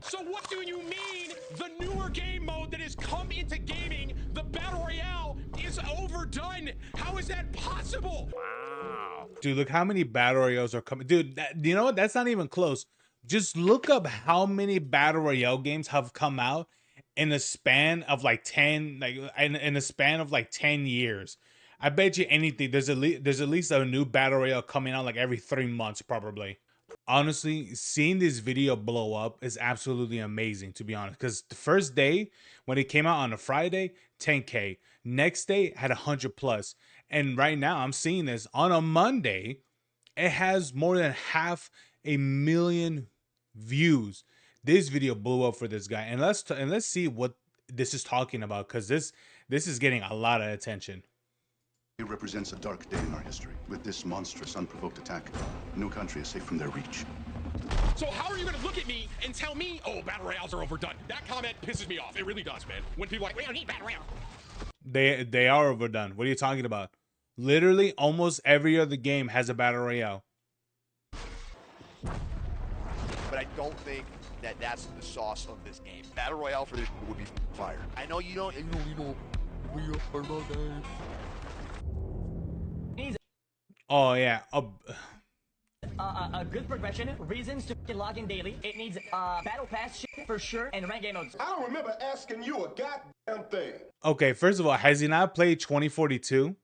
So what do you mean the newer game mode that has come into gaming, the Battle Royale, is overdone? How is that possible? Wow. Dude, look how many Battle Royales are coming. Dude, you know what? That's not even close. Just look up how many Battle Royale games have come out in a span of like 10, like in a span of like 10 years. I bet you anything, there's at least a new Battle Royale coming out like every 3 months, probably. Honestly, seeing this video blow up is absolutely amazing, to be honest. Because the first day, when it came out on a Friday, 10K. Next day had 100 plus. And right now, I'm seeing this on a Monday, it has more than 500,000 views. This video blew up for this guy. And let's see what this is talking about, because this is getting a lot of attention. It represents a dark day in our history. With this monstrous, unprovoked attack, no country is safe from their reach. So how are you gonna look at me and tell me, oh, Battle Royales are overdone? That comment pisses me off. It really does, man. When people are like, we don't need Battle Royale. They are overdone. What are you talking about? Literally, almost every other game has a Battle Royale. But I don't think that that's the sauce of this game. Battle Royale for this would be fire. I know you don't. We are not there. Oh yeah. A good progression, reasons to log in daily. It needs battle pass shit for sure, and rank game modes. I don't remember asking you a goddamn thing. Okay, first of all, has he not played 2042?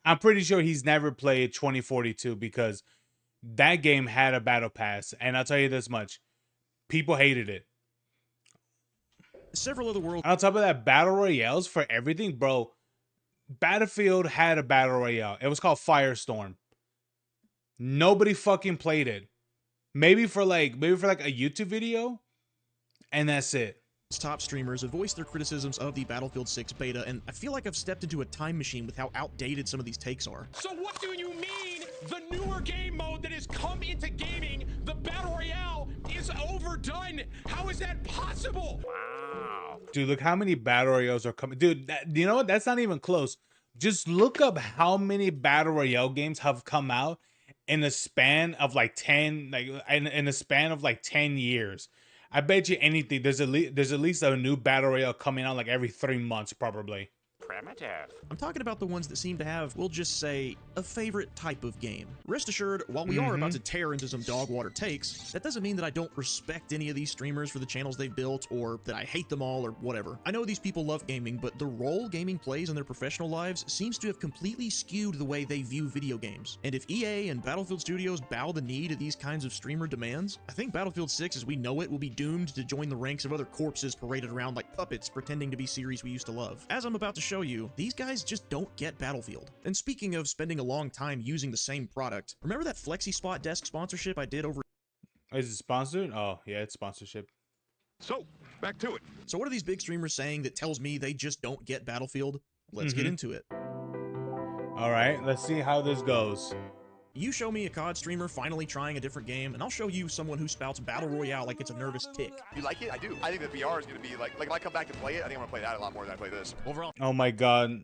I'm pretty sure he's never played 2042, because that game had a battle pass, and I'll tell you this much: people hated it. Several other worlds. On top of that, battle royales for everything, bro. Battlefield had a battle royale. It was called Firestorm. Nobody fucking played it. Maybe for like a YouTube video, and that's it. Top streamers have voiced their criticisms of the Battlefield 6 beta, and I feel like I've stepped into a time machine with how outdated some of these takes are. So what do you mean the newer game mode that has come into gaming, the Battle Royale, is overdone? How is that possible? Wow. Dude, look how many Battle Royales are coming. Dude, you know what? That's not even close. Just look up how many Battle Royale games have come out in a span of like 10, like in a span of like 10 years. I bet you anything, there's at least a new Battle Royale coming out like every 3 months, probably. Primitive. I'm talking about the ones that seem to have, we'll just say, a favorite type of game. Rest assured, while we are about to tear into some dog water takes, that doesn't mean that I don't respect any of these streamers for the channels they've built, or that I hate them all, or whatever. I know these people love gaming, but the role gaming plays in their professional lives seems to have completely skewed the way they view video games. And if EA and Battlefield Studios bow the knee to these kinds of streamer demands, I think Battlefield 6 as we know it will be doomed to join the ranks of other corpses paraded around like puppets pretending to be series we used to love. As I'm about to show you, these guys just don't get Battlefield. And speaking of spending a long time using the same product, remember that FlexiSpot desk sponsorship I did over... Is it sponsored? Oh, yeah, it's sponsorship. So, back to it. So what are these big streamers saying that tells me they just don't get Battlefield? Let's get into it. All right, let's see how this goes. You show me a COD streamer finally trying a different game, and I'll show you someone who spouts Battle Royale like it's a nervous tick. You like it? I do. I think the VR is going to be like if I come back to play it, I think I'm going to play that a lot more than I play this. Overall, Oh my god.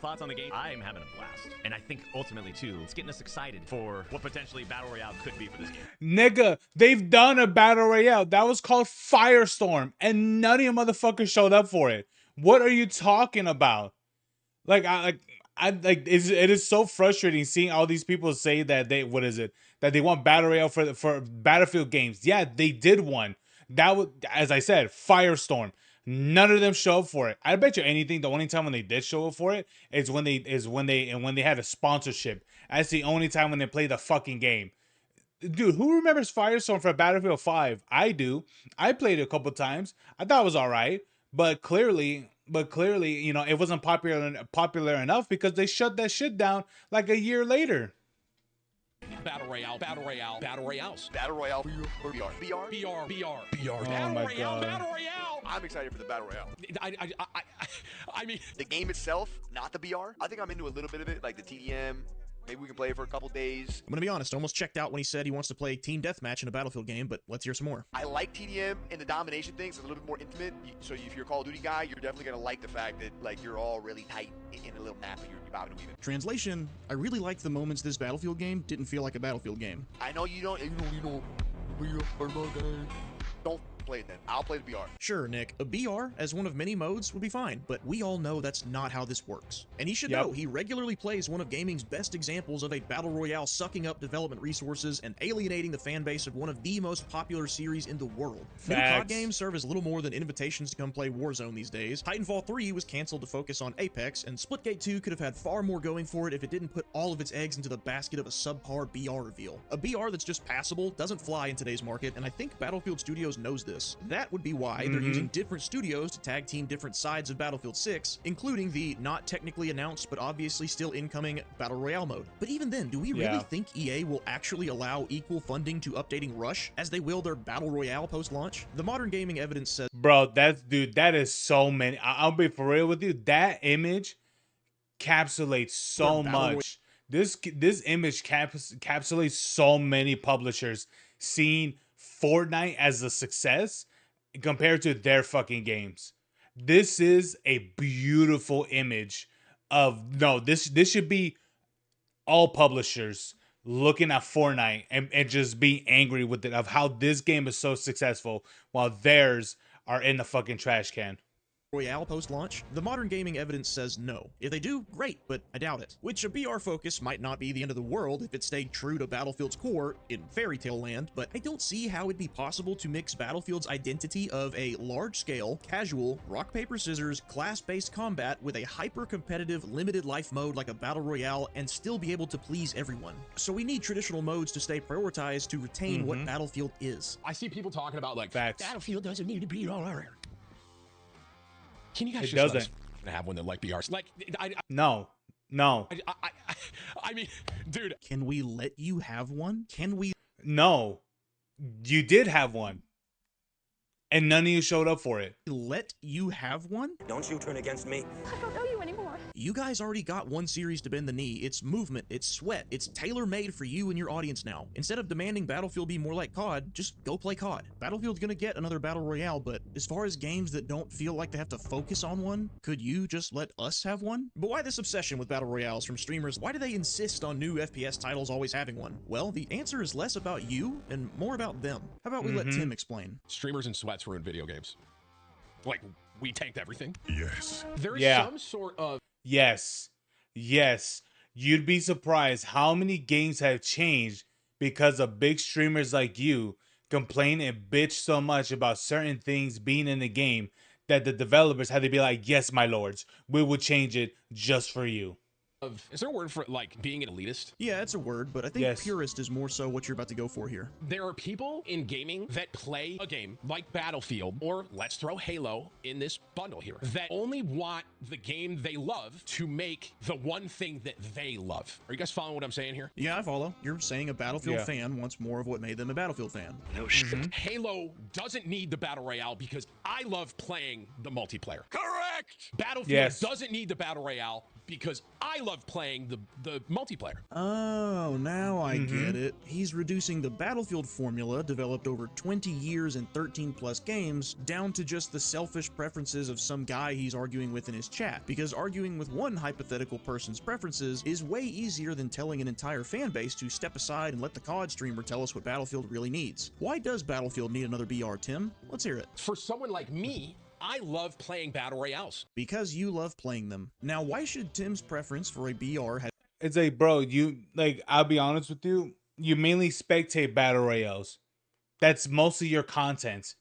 thoughts on the game? I'm having a blast. And I think ultimately, too, it's getting us excited for what potentially Battle Royale could be for this game. Nigga, they've done a Battle Royale. That was called Firestorm, and none of you motherfuckers showed up for it. What are you talking about? Like, it is so frustrating seeing all these people say that that they want Battle Royale for Battlefield games. Yeah, they did one. That was, as I said, Firestorm. None of them show up for it. I bet you anything, the only time when they did show up for it is when they had a sponsorship. That's the only time when they play the fucking game. Dude, who remembers Firestorm for Battlefield 5? I do. I played it a couple times. I thought it was all right, but clearly, you know, it wasn't popular enough because they shut that shit down like a year later. Battle Royale, Battle Royale, Battle Royales. Battle Royale or VR? VR? BR. Oh Battle my Royale, God. Battle Royale. I'm excited for the Battle Royale. I mean, The game itself, not the BR. I think I'm into a little bit of it, like the TDM, Maybe we can play it for a couple days. I'm gonna be honest, I almost checked out when he said he wants to play team deathmatch in a Battlefield game, but let's hear some more. I like TDM and the domination things. It's a little bit more intimate. So if you're a Call of Duty guy, you're definitely gonna like the fact that like you're all really tight in a little map and you're bobbing and weaving. Translation, I really liked the moments this Battlefield game didn't feel like a Battlefield game. I know you don't. We are no guys. Don't play it then. I'll play the BR. Sure, Nick, a BR as one of many modes would be fine, but we all know that's not how this works. And he should know he regularly plays one of gaming's best examples of a battle royale sucking up development resources and alienating the fan base of one of the most popular series in the world. New COD games serve as little more than invitations to come play Warzone these days. Titanfall 3 was canceled to focus on Apex, and Splitgate 2 could have had far more going for it if it didn't put all of its eggs into the basket of a subpar BR reveal. A BR that's just passable doesn't fly in today's market, and I think Battlefield Studios knows this. That would be why they're using different studios to tag team different sides of Battlefield 6, including the not technically announced but obviously still incoming Battle Royale mode. But even then, do we really think EA will actually allow equal funding to updating Rush as they will their Battle Royale post-launch? The modern gaming evidence says, bro, that is so many. I'll be for real with you. That image encapsulates so much. This image encapsulates so many publishers seeing Fortnite as a success compared to their fucking games. This is a beautiful image of this should be all publishers looking at Fortnite and just being angry with it of how this game is so successful while theirs are in the fucking trash can. Royale post-launch? The modern gaming evidence says no. If they do, great, but I doubt it. Which a BR focus might not be the end of the world if it stayed true to Battlefield's core in fairy tale land, but I don't see how it'd be possible to mix Battlefield's identity of a large-scale, casual, rock-paper-scissors, class-based combat with a hyper-competitive, limited life mode like a Battle Royale and still be able to please everyone. So we need traditional modes to stay prioritized to retain what Battlefield is. I see people talking about like Battlefield doesn't need to be all right. Can you guys It just doesn't. have one that like BRs? Like, No. I mean, dude. Can we let you have one? Can we? No. You did have one. And none of you showed up for it. Let you have one? Don't you turn against me. I don't know you anymore. You guys already got one series to bend the knee. It's movement, it's sweat, it's tailor-made for you and your audience now. Instead of demanding Battlefield be more like COD, just go play COD. Battlefield's gonna get another Battle Royale, but as far as games that don't feel like they have to focus on one, could you just let us have one? But why this obsession with Battle Royales from streamers? Why do they insist on new FPS titles always having one? Well, the answer is less about you and more about them. How about we let Tim explain? Streamers and sweats ruin video games. Like, we tanked everything. Yes. There's some sort of... Yes. You'd be surprised how many games have changed because of big streamers like you complain and bitch so much about certain things being in the game that the developers had to be like, yes, my lords, we will change it just for you. Is there a word for like being an elitist? Yeah, it's a word, but I think purist is more so what you're about to go for here. There are people in gaming that play a game like Battlefield, or let's throw Halo in this bundle here, that only want the game they love to make the one thing that they love. Are you guys following what I'm saying here? Yeah, I follow. You're saying a Battlefield fan wants more of what made them a Battlefield fan. No shit. Halo doesn't need the Battle Royale because I love playing the multiplayer. Correct! Battlefield doesn't need the Battle Royale because I love playing the multiplayer. Oh, now I get it. He's reducing the Battlefield formula developed over 20 years and 13 plus games down to just the selfish preferences of some guy he's arguing with in his chat. Because arguing with one hypothetical person's preferences is way easier than telling an entire fan base to step aside and let the COD streamer tell us what Battlefield really needs. Why does Battlefield need another BR, Tim? Let's hear it. For someone like me, I love playing Battle Royales. Because you love playing them. Now, why should Tim's preference for a BR have... It's like, bro, I'll be honest with you, you mainly spectate Battle Royales. That's mostly your content.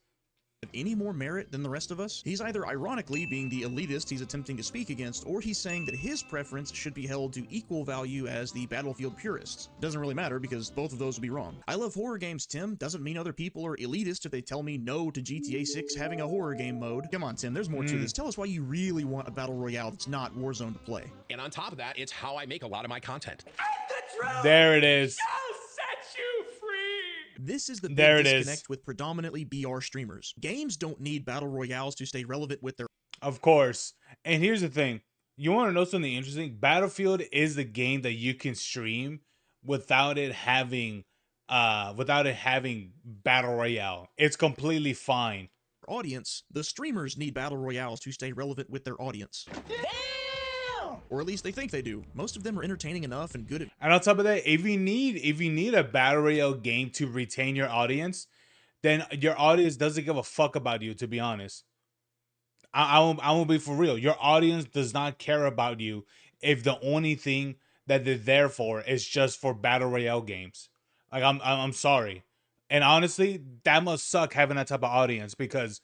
Any more merit than the rest of us? He's either ironically being the elitist he's attempting to speak against, or he's saying that his preference should be held to equal value as the Battlefield purists. Doesn't really matter because both of those would be wrong. I love horror games, Tim. Doesn't mean other people are elitist if they tell me no to GTA 6 having a horror game mode. Come on, Tim, there's more to this. Tell us why you really want a Battle Royale that's not Warzone to play. And on top of that, it's how I make a lot of my content. There it is. This is the big disconnect with predominantly BR streamers. Games don't need Battle Royales to stay relevant with their... Of course. And here's the thing. You want to know something interesting? Battlefield is the game that you can stream without it having battle royale. It's completely fine. Audience, the streamers need battle royales to stay relevant with their audience. Damn! Or at least they think they do. Most of them are entertaining enough and good at. And on top of that, if you need a battle royale game to retain your audience, then your audience doesn't give a fuck about you, to be honest. I won't be for real. Your audience does not care about you if the only thing that they're there for is just for battle royale games. Like I'm sorry. And honestly, that must suck having that type of audience, because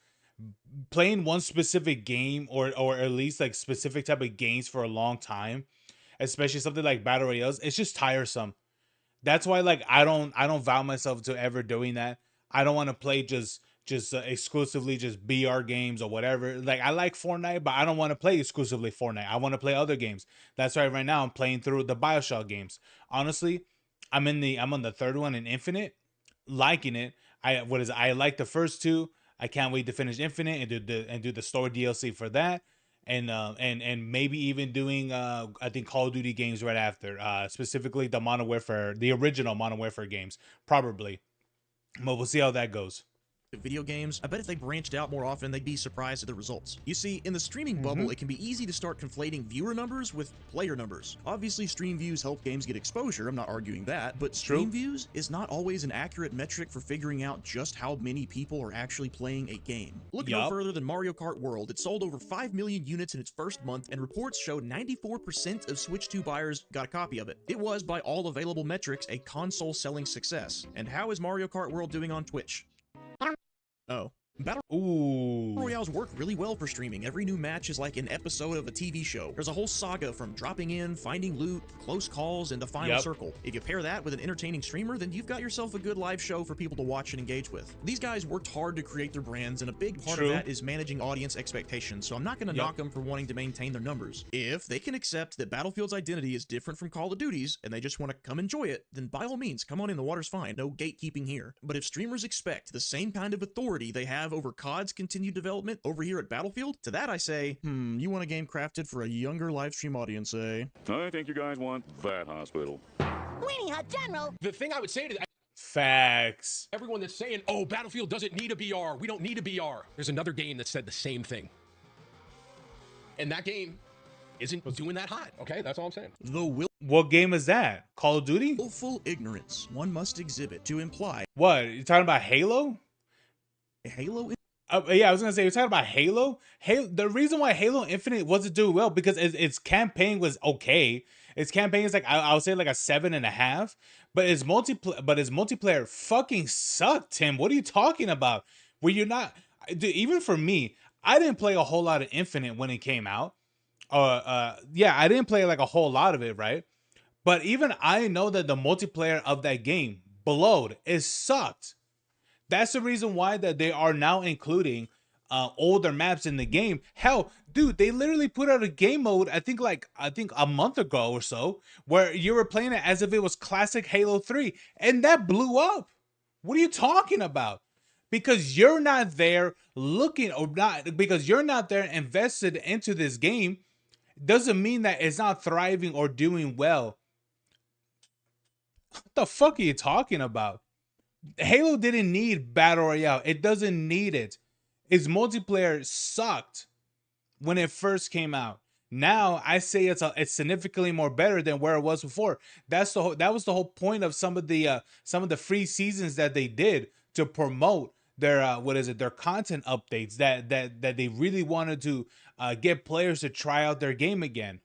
playing one specific game or at least like specific type of games for a long time, especially something like battle royales, it's just tiresome. That's why like I don't vow myself to ever doing that. I don't want to play just exclusively just BR games or whatever. Like I like Fortnite, but I don't want to play exclusively Fortnite. I want to play other games. That's why right now I'm playing through the BioShock games. Honestly, I'm on the third one in Infinite, liking it. I like the first two. I can't wait to finish Infinite and do the story DLC for that. And maybe even doing I think Call of Duty games right after, specifically the Modern Warfare, the original Modern Warfare games, probably. But we'll see how that goes. Video games, I bet if they branched out more often, they'd be surprised at the results. You see, in the streaming bubble, it can be easy to start conflating viewer numbers with player numbers. Obviously, stream views help games get exposure, I'm not arguing that, but stream views is not always an accurate metric for figuring out just how many people are actually playing a game. Look no further than Mario Kart World. It sold over 5 million units in its first month, and reports showed 94% of Switch 2 buyers got a copy of it. It was, by all available metrics, a console-selling success. And how is Mario Kart World doing on Twitch? Oh. Battle Royales work really well for streaming. Every new match is like an episode of a TV show. There's a whole saga from dropping in, finding loot, close calls, and the final circle. If you pair that with an entertaining streamer, then you've got yourself a good live show for people to watch and engage with. These guys worked hard to create their brands, and a big part of that is managing audience expectations, so I'm not going to knock them for wanting to maintain their numbers. If they can accept that Battlefield's identity is different from Call of Duty's, and they just want to come enjoy it, then by all means, come on in, the water's fine. No gatekeeping here. But if streamers expect the same kind of authority they have over COD's continued development over here at Battlefield, to that I say, you want a game crafted for a younger live stream audience, eh? I think you guys want that hospital. Weenie Hut General! The thing I would say to facts. Everyone that's saying, oh, Battlefield doesn't need a BR. We don't need a BR. There's another game that said the same thing. And that game isn't doing that hot. Okay, that's all I'm saying. What game is that? Call of Duty? Willful ignorance one must exhibit to imply. What? You talking about Halo? Halo? Yeah, I was gonna say, you're talking about Halo. The reason why Halo Infinite wasn't doing well because its campaign was okay. Its campaign is like I would say like a 7.5, but its multiplayer fucking sucked. Tim, what are you talking about? Were you not? Dude, even for me, I didn't play a whole lot of Infinite when it came out. Yeah, I didn't play like a whole lot of it, right? But even I know that the multiplayer of that game blowed. It sucked. That's the reason why that they are now including older maps in the game. Hell, dude, they literally put out a game mode, I think a month ago or so, where you were playing it as if it was classic Halo 3, and that blew up. What are you talking about? Because you're not there looking, or not because you're not there invested into this game, doesn't mean that it's not thriving or doing well. What the fuck are you talking about? Halo didn't need Battle Royale. It doesn't need it. Its multiplayer sucked when it first came out. Now I say it's significantly more better than where it was before. That was the whole point of some of the free seasons that they did to promote their their content updates that they really wanted to get players to try out their game again.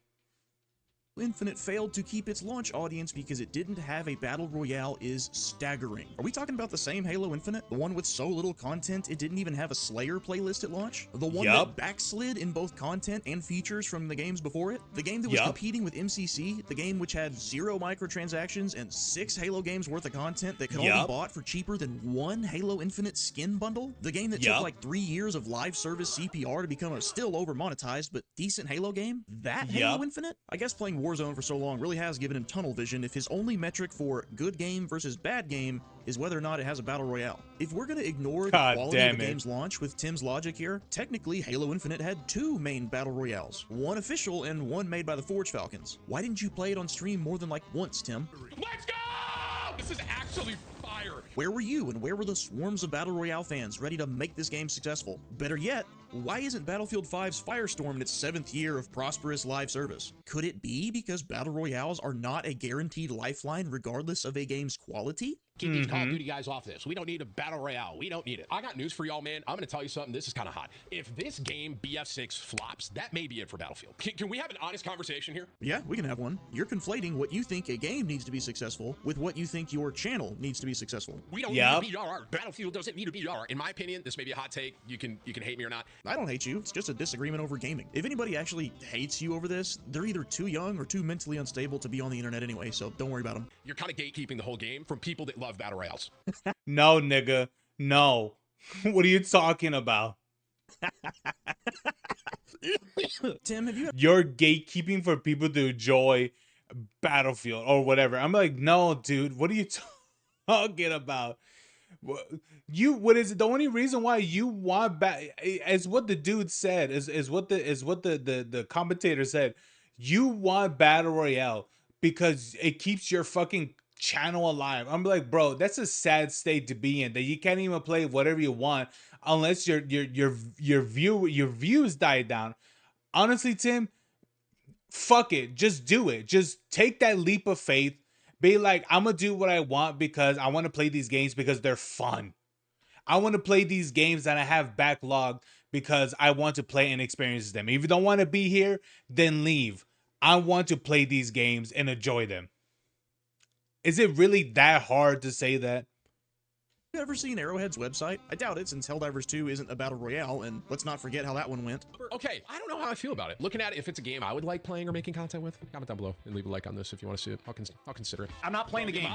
Infinite failed to keep its launch audience because it didn't have a battle royale is staggering. Are we talking about the same Halo Infinite? The one with so little content it didn't even have a Slayer playlist at launch? The one that backslid in both content and features from the games before it? The game that was competing with MCC? The game which had 0 microtransactions and 6 Halo games worth of content that could all be bought for cheaper than 1 Halo Infinite skin bundle? The game that took like 3 years of live service CPR to become a still over monetized but decent Halo game? That Halo Infinite? I guess playing Warzone for so long really has given him tunnel vision if his only metric for good game versus bad game is whether or not it has a battle royale. If we're gonna ignore the quality of the game's launch with Tim's logic here, technically Halo Infinite had 2 main battle royales, one official and one made by the Forge Falcons. Why didn't you play it on stream more than like once, Tim? Let's go! This is actually fire. Where were you and where were the swarms of battle royale fans ready to make this game successful? Better yet, why isn't Battlefield 5's Firestorm in its 7th year of prosperous live service? Could it be because battle royales are not a guaranteed lifeline regardless of a game's quality? Keep these Call of Duty guys off this. We don't need a battle royale. We don't need it. I got news for y'all, man. I'm going to tell you something. This is kind of hot. If this game BF6 flops, that may be it for Battlefield. Can we have an honest conversation here? Yeah, we can have one. You're conflating what you think a game needs to be successful with what you think your channel needs to be successful. We don't need a BR. Battlefield doesn't need a BR. In my opinion, this may be a hot take. You can hate me or not. I don't hate you. It's just a disagreement over gaming. If anybody actually hates you over this, they're either too young or too mentally unstable to be on the internet anyway, so don't worry about them. You're kind of gatekeeping the whole game from people that love battle royales. No, nigga. No. What are you talking about? Tim, have you... You're gatekeeping for people to enjoy Battlefield or whatever. I'm like, no, dude. What are you talking about? What is it? The only reason why you want is what the dude said, is what the commentator said. You want Battle Royale because it keeps your fucking channel alive. I'm like, bro, that's a sad state to be in, that you can't even play whatever you want unless your views die down. Honestly, Tim, fuck it. Just do it. Just take that leap of faith. Be like, I'm gonna do what I want because I want to play these games because they're fun. I want to play these games that I have backlogged because I want to play and experience them. If you don't want to be here, then leave. I want to play these games and enjoy them. Is it really that hard to say that? You ever seen Arrowhead's website? I doubt it, since Helldivers 2 isn't a battle royale, and let's not forget how that one went. Okay, I don't know how I feel about it. Looking at it, if it's a game I would like playing or making content with, comment down below and leave a like on this if you want to see it. I'll consider it. I'm not playing the game. The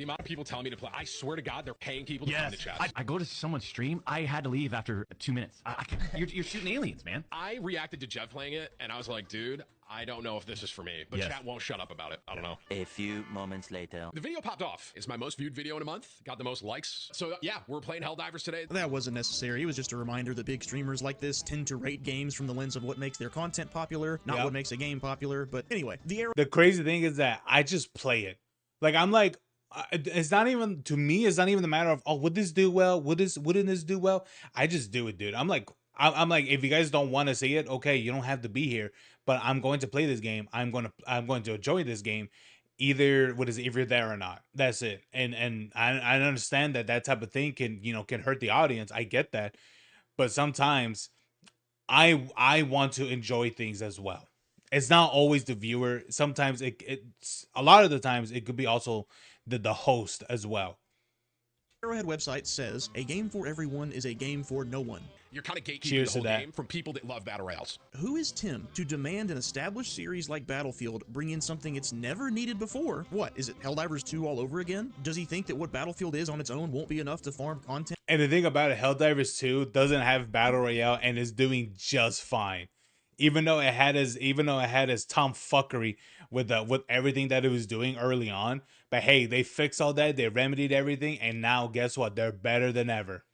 amount of people telling me to play, I swear to God, they're paying people to come to chat. I go to someone's stream. I had to leave after 2 minutes. You're shooting aliens, man. I reacted to Jeff playing it, and I was like, dude, I don't know if this is for me, but chat won't shut up about it. I don't know. A few moments later. The video popped off. It's my most viewed video in a month. Got the most likes. So yeah, we're playing Helldivers today. That wasn't necessary. It was just a reminder that big streamers like this tend to rate games from the lens of what makes their content popular, not what makes a game popular. But anyway, the crazy thing is that I just play it. Like, I'm like, it's not even, to me, it's not even the matter of, oh, would this do well? Wouldn't this do well? I just do it, dude. I'm like, if you guys don't want to see it, okay, you don't have to be here. But I'm going to play this game. I'm going to enjoy this game, either if you're there or not. That's it. And I understand that type of thing can hurt the audience. I get that, but sometimes I want to enjoy things as well. It's not always the viewer. Sometimes it's a lot of the times it could be also the host as well. Arrowhead website says a game for everyone is a game for no one. You're kind of gatekeeping the whole game from people that love battle royales. Who is Tim to demand an established series like Battlefield bring in something it's never needed before? What, is it Helldivers 2 all over again? Does he think that what Battlefield is on its own won't be enough to farm content? And the thing about it, Helldivers 2 doesn't have battle royale and is doing just fine. Even though it had his tomfuckery with everything that it was doing early on. But hey, they fixed all that, they remedied everything, and now guess what? They're better than ever.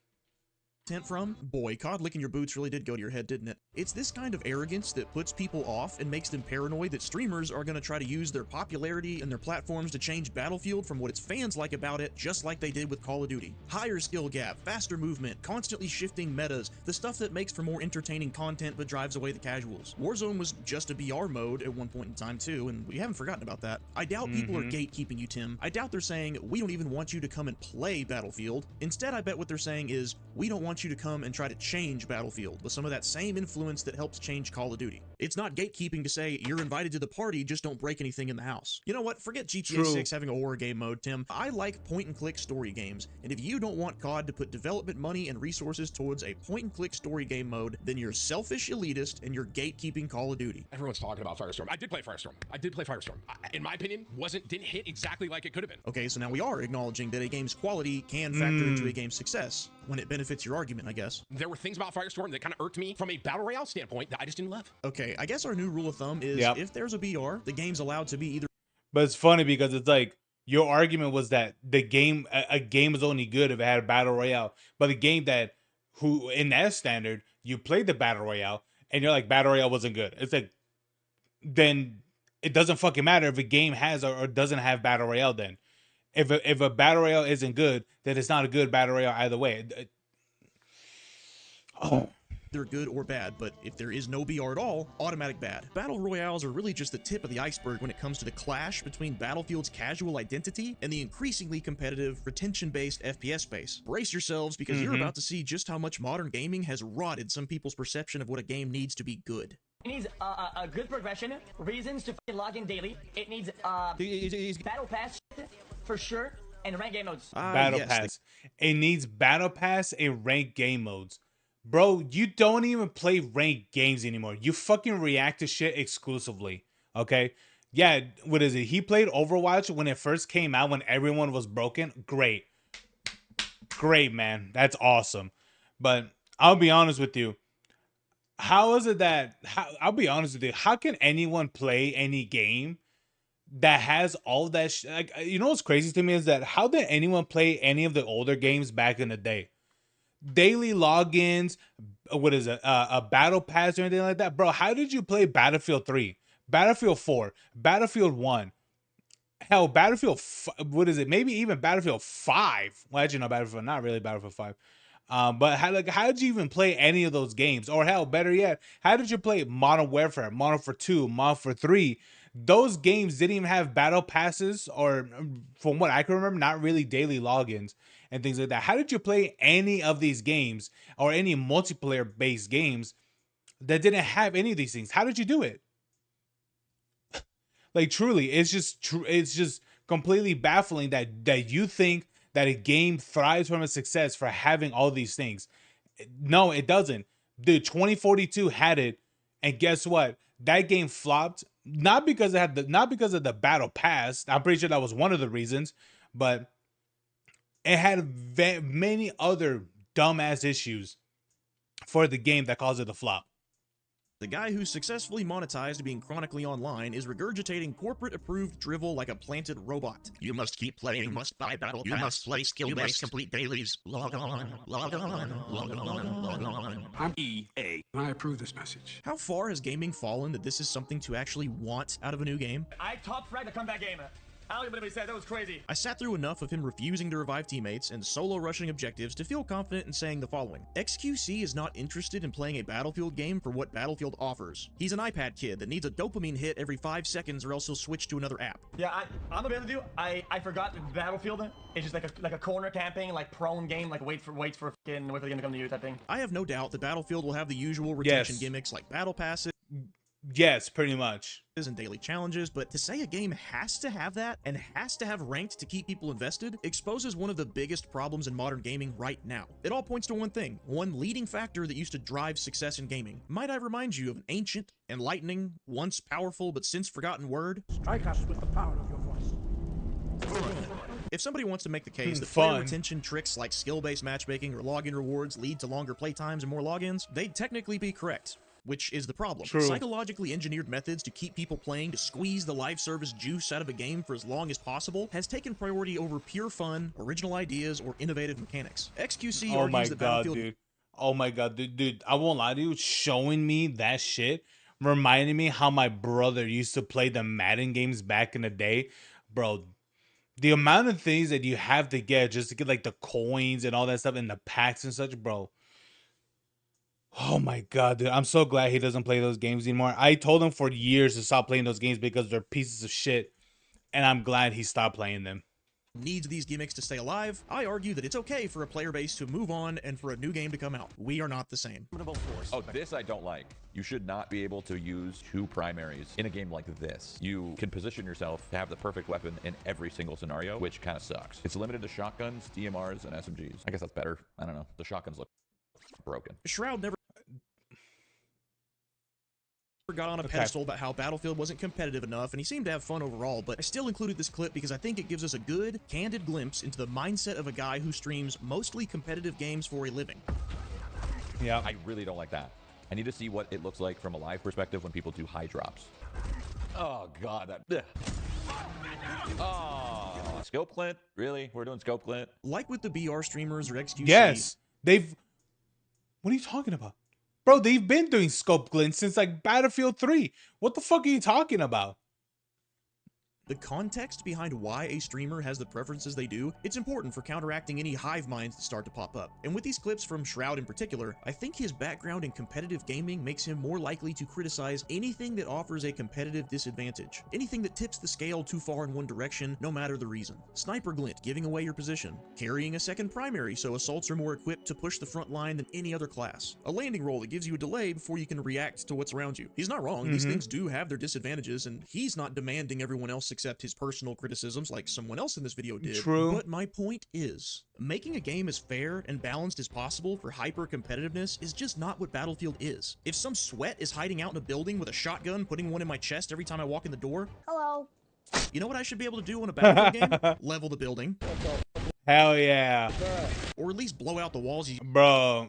From? Boy, COD licking your boots really did go to your head, didn't it? It's this kind of arrogance that puts people off and makes them paranoid that streamers are going to try to use their popularity and their platforms to change Battlefield from what its fans like about it, just like they did with Call of Duty. Higher skill gap, faster movement, constantly shifting metas, the stuff that makes for more entertaining content but drives away the casuals. Warzone was just a BR mode at one point in time too, and we haven't forgotten about that. I doubt people are gatekeeping you, Tim. I doubt they're saying, we don't even want you to come and play Battlefield. Instead, I bet what they're saying is, we don't want you to come and try to change Battlefield with some of that same influence that helps change Call of Duty. It's not gatekeeping to say, you're invited to the party, just don't break anything in the house. You know what? Forget GTA 6 having a horror game mode, Tim. I like point-and-click story games, and if you don't want COD to put development money and resources towards a point-and-click story game mode, then you're selfish elitist and you're gatekeeping Call of Duty. Everyone's talking about Firestorm. I did play Firestorm. In my opinion, didn't hit exactly like it could have been. Okay, so now we are acknowledging that a game's quality can factor into a game's success. When it benefits your argument, I guess. There were things about Firestorm that kind of irked me from a battle royale standpoint that I just didn't love. Okay, I guess our new rule of thumb is if there's a BR, the game's allowed to be either. But it's funny because it's like your argument was that the game, a game is only good if it had a battle royale. But the game that, who in that standard, you played the battle royale and you're like, battle royale wasn't good. It's like, then it doesn't fucking matter if a game has or doesn't have battle royale. Then if a battle royale isn't good, then it's not a good battle royale either way. They're good or bad, but if there is no BR at all, automatic bad. Battle royales are really just the tip of the iceberg when it comes to the clash between Battlefield's casual identity and the increasingly competitive, retention-based FPS space. Brace yourselves, because you're about to see just how much modern gaming has rotted some people's perception of what a game needs to be good. It needs a good progression, reasons to log in daily. It needs battle pass shit, for sure, and rank game modes. Battle pass. It needs battle pass and rank game modes. Bro, you don't even play ranked games anymore. You fucking react to shit exclusively. Okay? Yeah, what is it? He played Overwatch when it first came out, when everyone was broken. Great. Great, man. That's awesome. But I'll be honest with you. How is it that, I'll be honest with you, how can anyone play any game that has all that shit? Like, you know what's crazy to me is that how did anyone play any of the older games back in the day? Daily logins, what is it, a battle pass or anything like that? Bro, how did you play Battlefield 3, Battlefield 4, Battlefield 1, hell, Battlefield, what is it, maybe even Battlefield 5? Well, actually, no, Battlefield, not really Battlefield 5. But how did you even play any of those games? Or hell, better yet, how did you play Modern Warfare, Modern Warfare 2, Modern Warfare 3? Those games didn't even have battle passes, or from what I can remember, not really daily logins and things like that. How did you play any of these games or any multiplayer based games that didn't have any of these things? How did you do it? Like, truly, it's just completely baffling that you think that a game thrives from its success for having all these things. No, it doesn't. Dude, 2042 had it, and guess what? That game flopped, not because of the battle pass. I'm pretty sure that was one of the reasons, but it had many other dumbass issues for the game that caused it to flop. The guy who successfully monetized being chronically online is regurgitating corporate-approved drivel like a planted robot. You must keep playing, you must buy battle pass, you must play skill-based, complete dailies. Log on, log on, log on, log on. I'm EA, and I approve this message. How far has gaming fallen that this is something to actually want out of a new game? I top-fragged the comeback game. I don't even know what he said. That was crazy. I sat through enough of him refusing to revive teammates and solo rushing objectives to feel confident in saying the following. XQC is not interested in playing a Battlefield game for what Battlefield offers. He's an iPad kid that needs a dopamine hit every 5 seconds or else he'll switch to another app. Yeah, I'm gonna be able to do. I forgot that Battlefield is just like a corner camping, like prone game, like wait for the game to come to you type thing. I have no doubt that Battlefield will have the usual retention gimmicks like battle passes. Yes, pretty much. And daily challenges, but to say a game has to have that and has to have ranked to keep people invested exposes one of the biggest problems in modern gaming right now. It all points to one thing, one leading factor that used to drive success in gaming. Might I remind you of an ancient, enlightening, once powerful but since forgotten word? Strike us with the power of your voice. If somebody wants to make the case that player retention tricks like skill-based matchmaking or login rewards lead to longer playtimes and more logins, they'd technically be correct. Which is the problem. True. Psychologically engineered methods to keep people playing to squeeze the live service juice out of a game for as long as possible has taken priority over pure fun, original ideas, or innovative mechanics. XQC argues that Battlefield... Dude. Oh my god, dude. I won't lie to you. Showing me that shit reminded me how my brother used to play the Madden games back in the day. Bro, the amount of things that you have to get just to get like the coins and all that stuff and the packs and such, bro. Oh my god, dude. I'm so glad he doesn't play those games anymore. I told him for years to stop playing those games because they're pieces of shit. And I'm glad he stopped playing them. Needs these gimmicks to stay alive. I argue that it's okay for a player base to move on and for a new game to come out. We are not the same. Oh, this I don't like. You should not be able to use 2 primaries in a game like this. You can position yourself to have the perfect weapon in every single scenario, which kind of sucks. It's limited to shotguns, DMRs, and SMGs. I guess that's better. I don't know. The shotguns look broken. Shroud never got on a pedestal about how Battlefield wasn't competitive enough, and he seemed to have fun overall, but I still included this clip because I think it gives us a good, candid glimpse into the mindset of a guy who streams mostly competitive games for a living. Yeah. I really don't like that. I need to see what it looks like from a live perspective when people do high drops. Oh, God. Oh, Scope Clint? Really? We're doing Scope Clint? Like with the BR streamers or XQC. Yes. What are you talking about? Bro, they've been doing scope glint since like Battlefield 3. What the fuck are you talking about? The context behind why a streamer has the preferences they do, it's important for counteracting any hive minds that start to pop up. And with these clips from Shroud in particular, I think his background in competitive gaming makes him more likely to criticize anything that offers a competitive disadvantage. Anything that tips the scale too far in one direction, no matter the reason. Sniper glint, giving away your position. Carrying a second primary so assaults are more equipped to push the front line than any other class. A landing roll that gives you a delay before you can react to what's around you. He's not wrong, these things do have their disadvantages, and he's not demanding everyone else accept his personal criticisms like someone else in this video did. True. But my point is, making a game as fair and balanced as possible for hyper-competitiveness is just not what Battlefield is. If some sweat is hiding out in a building with a shotgun, putting one in my chest every time I walk in the door, hello. You know what I should be able to do on a Battlefield game? Level the building. Hell yeah. Or at least blow out the walls bro.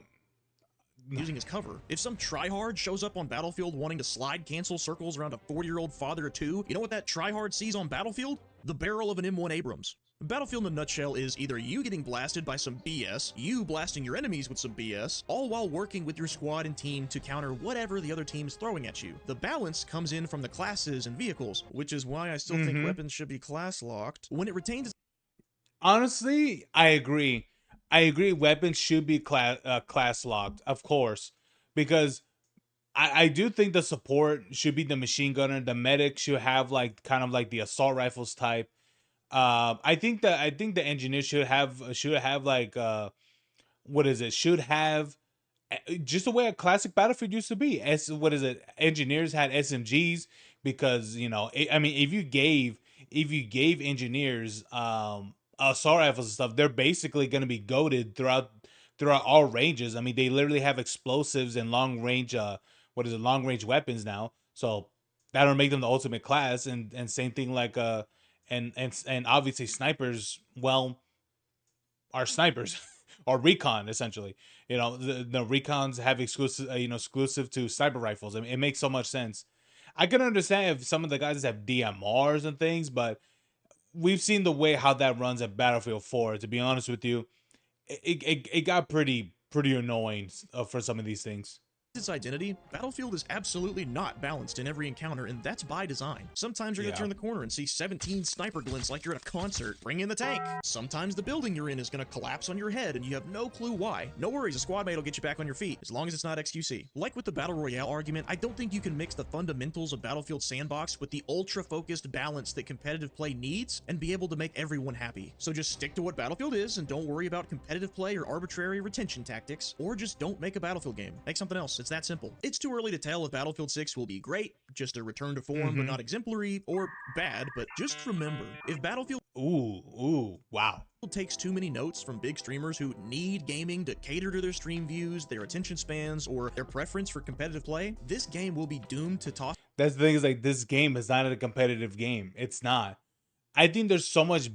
Using his cover. If some tryhard shows up on Battlefield wanting to slide cancel circles around a 40-year-old father of two, you know what that tryhard sees on Battlefield? The barrel of an M1 Abrams. Battlefield in a nutshell is either you getting blasted by some BS, you blasting your enemies with some BS, all while working with your squad and team to counter whatever the other team's throwing at you. The balance comes in from the classes and vehicles, which is why I still think weapons should be class locked. When it retains... Honestly, I agree. I agree weapons should be class locked, of course, because I do think the support should be the machine gunner. The medic should have like kind of like the assault rifles type. I think the engineer should have like what is it? Should have just the way a classic Battlefield used to be. Engineers had SMGs because, you know, I mean, if you gave engineers assault rifles and stuff, they're basically going to be goated throughout all ranges. I mean, they literally have explosives and long range long range weapons now, so that'll make them the ultimate class. And same thing like and obviously snipers, well, are snipers or recon essentially. You know, the recons have exclusive to sniper rifles. I mean, it makes so much sense. I can understand if some of the guys have DMRs and things, but we've seen the way how that runs at Battlefield 4. To be honest with you, it got pretty annoying for some of these things. Its identity, Battlefield is absolutely not balanced in every encounter, and that's by design. Sometimes you're gonna turn the corner and see 17 sniper glints like you're at a concert. Bring in the tank. Sometimes the building you're in is gonna collapse on your head and you have no clue why. No worries, a squad mate will get you back on your feet, as long as it's not XQC. Like with the Battle Royale argument, I don't think you can mix the fundamentals of Battlefield Sandbox with the ultra-focused balance that competitive play needs and be able to make everyone happy. So just stick to what Battlefield is and don't worry about competitive play or arbitrary retention tactics, or just don't make a Battlefield game. Make something else. It's that simple. It's too early to tell if Battlefield 6 will be great, just a return to form but not exemplary, or bad, but just remember, if Battlefield wow, takes too many notes from big streamers who need gaming to cater to their stream views, their attention spans, or their preference for competitive play, this game will be doomed to toss. That's the thing, is like, this game is not a competitive game. It's not. I think there's so much,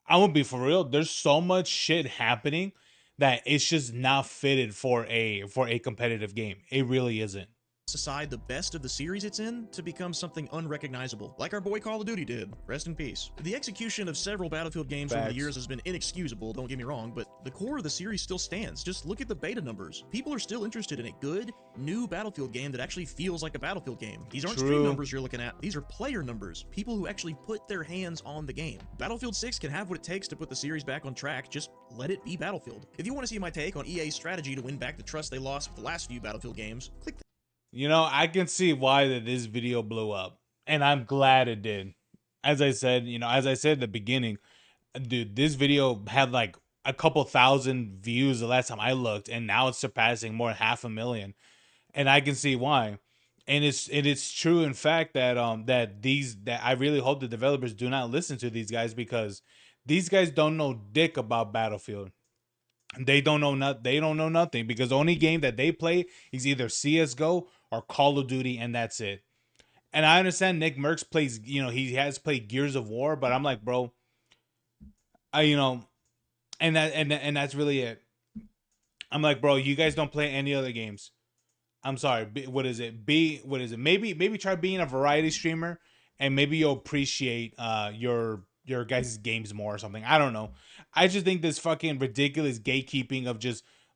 I'm gonna be for real, there's so much shit happening that it's just not fitted for a competitive game. It really isn't. Aside the best of the series it's in to become something unrecognizable, like our boy Call of Duty did. Rest in peace. The execution of several Battlefield games over the years has been inexcusable, don't get me wrong, but the core of the series still stands. Just look at the beta numbers. People are still interested in a good, new Battlefield game that actually feels like a Battlefield game. These aren't stream numbers you're looking at. These are player numbers. People who actually put their hands on the game. Battlefield 6 can have what it takes to put the series back on track. Just let it be Battlefield. If you want to see my take on EA's strategy to win back the trust they lost with the last few Battlefield games, click the You know, I can see why this video blew up, and I'm glad it did. As I said, at the beginning, dude, this video had like a couple thousand views the last time I looked, and now it's surpassing more than 500,000, and I can see why. And it's true, in fact, that that I really hope the developers do not listen to these guys, because these guys don't know dick about Battlefield. They don't know nothing because the only game that they play is either CS:GO or Call of Duty, and that's it. And I understand Nick Merckx plays, he has played Gears of War, but I'm like, bro, and that's really it. I'm like, bro, you guys don't play any other games. I'm sorry. What is it? Maybe try being a variety streamer, and maybe you'll appreciate your guys' games more or something. I don't know. I just think this fucking ridiculous gatekeeping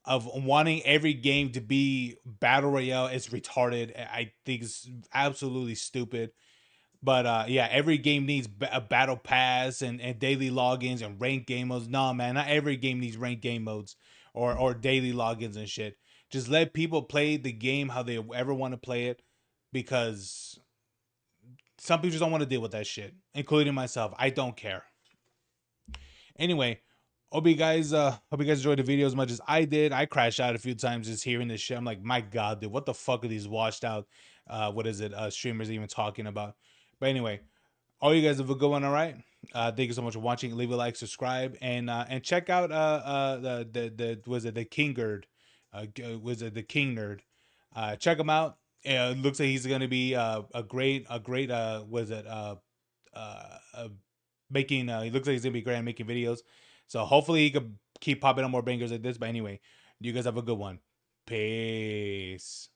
of wanting every game to be battle royale is retarded. I think it's absolutely stupid. But yeah, every game needs a battle pass and daily logins and ranked game modes. Nah, man, not every game needs ranked game modes or daily logins and shit. Just let people play the game how they ever want to play it, because some people just don't want to deal with that shit, including myself. I don't care. Anyway, hope you guys enjoyed the video as much as I did. I crashed out a few times just hearing this shit. I'm like, my God, dude, what the fuck are these washed out streamers even talking about? But anyway, all you guys have a good one, all right? Thank you so much for watching. Leave a like, subscribe, and check out the King Nerd. The King Nerd. Check him out. It looks like he's gonna be making. He looks like he's gonna be great at making videos. So hopefully he could keep popping up more bangers like this. But anyway, you guys have a good one. Peace.